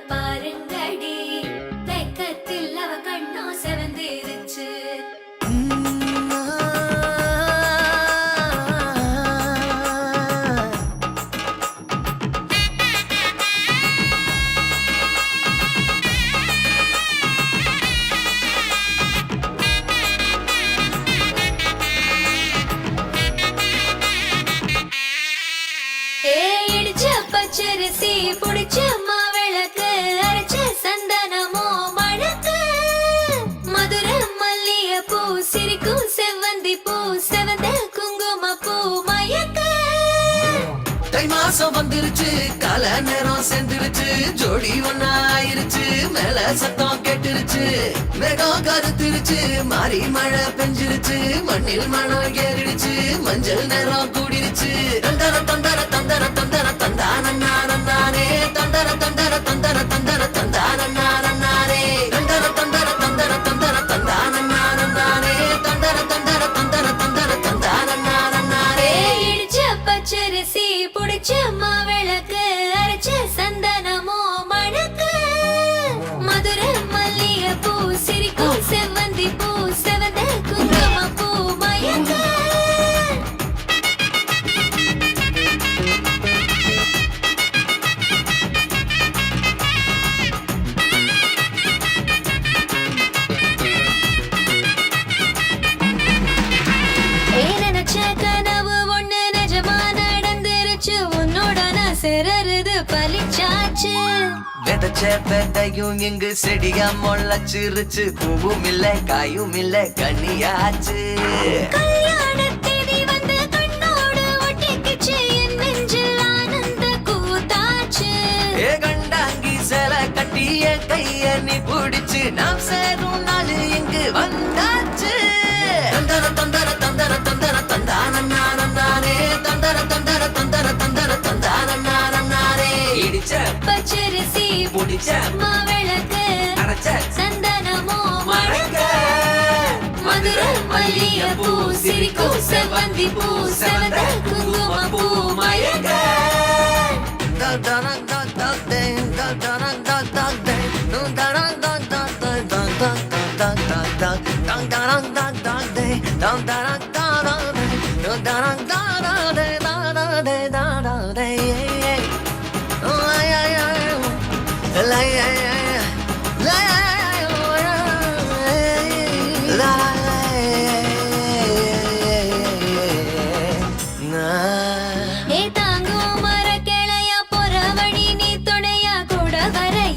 பாருங்கடி வெக்கத்தில் அவ கண்ணோ செவந்திருச்சு. பச்சரிசி புடிச்ச மாவிளக்கு அரைச்ச சந்தனமோ மணக்கு மதுர மல்லிய பூ சிரிக்கும் செவ்வந்தி பூ செவந்த குங்கும பூ மயக்க. தை மாசம் வந்துருச்சு கால நேரம் சேர்ந்துருச்சு ஜோடி ஒன்னா ஆயிருச்சு மேல சத்தம் கேட்டுருச்சு மேகம் கருத்துருச்சு மாறி மழை பெஞ்சிருச்சு மண்ணில் மணம் ஏறிடுச்சு மஞ்சள் நேரம் கூடிருச்சு தந்தர தந்தர தந்தர தந்தர தந்தானே தந்தர தந்தர தந்தர தந்தர தந்தானே தந்தர தந்தர தந்தர தந்தர தந்தானே தந்தர தந்தர தந்தர தந்தர தந்தானே. இடிச்ச பச்சரிசி புடிச்ச மாவிளக்கு அரைச்ச சந்தனமோ மணக்கு மதுர மல்லிய பூ சிரிக்கும் செவ்வந்தி பூ செவந்த குங்கும பூ மயக்க. கனவு ஒண்ணு நிஜமா நடந்துருச்சு உன்னோட நான் சிறருது பலிச்சாச்சு. விதைச்ச பெட்டையும் இங்கு செடியா முளைச்சிருச்சு பூவும் இல்ல காயும் இல்ல கனியாச்சு. கல்யாண தேதி வந்து கண்ணோடு ஒட்டிக்கிச்சு என் நெஞ்சில் ஆனந்த கூத்தாச்சு. ஏ கண்டாங்கி சேல கட்டி என் கைய நீ பிடிச்சு நாம் சேரும் நாள் இங்கு வந்தாச்சு. தந்தர தந்தர தந்தர தந்தர தந்தானே தந்தர தந்தர தந்தர தந்தர தந்தானே. இடிச்ச பச்சரிசி புடிச்ச மாவிளக்கு அரைச்ச சந்தனமோ மணக்க மதுர மல்லிய பூ சிரிக்கும் செவ்வந்தி பூ செவந்த குங்கும பூ மயக்க.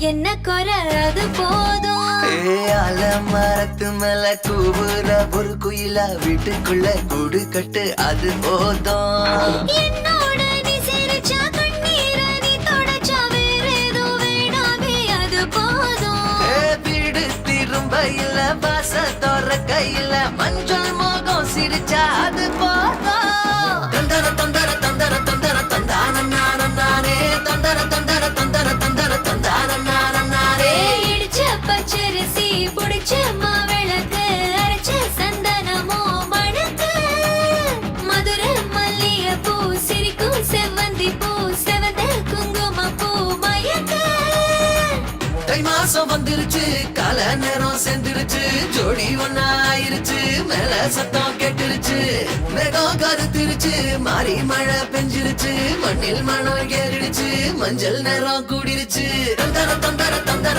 என்ன குறை அது போதும். மரத்து மேல கூவுற ஒரு குயிலா வீட்டுக்குள்ள கூடு கட்டு அது போதும். என்னோட நீ சிரிச்சா கண்ணீர நீ தொடச்சா வேற ஏதோ வேணாமே அது போதும். வீடு திரும்ப இல்ல வாச தோற கையில மஞ்சள் மோகம் சிரிச்சா அது போதும். தந்தர தந்தர தந்தர தந்தர தந்தானே தந்தர தந்தர தந்தர தந்தர தந்தானே. இடிச்ச பச்சரிசி புடிச்ச மாவிளக்கு அரைச்ச சந்தனமோ மணக்கு மதுர மல்லிய பூ சிரிக்கும் செவ்வந்தி பூ செவந்த குங்கும பூ மயக்க. தை மாசம் வந்துருச்சு கால நேரம் சேர்ந்துருச்சு ஜோடி ஒன்னா ஆயிருச்சு மேல சத்தம் கேட்டுருச்சு மேகம் கருத்துருச்சு மாறி மழை பெஞ்சிருச்சு மண்ணில் மணம் ஏறிடுச்சு மஞ்சள் நேரம் கூடிருச்சு தந்தர தந்தர தந்தர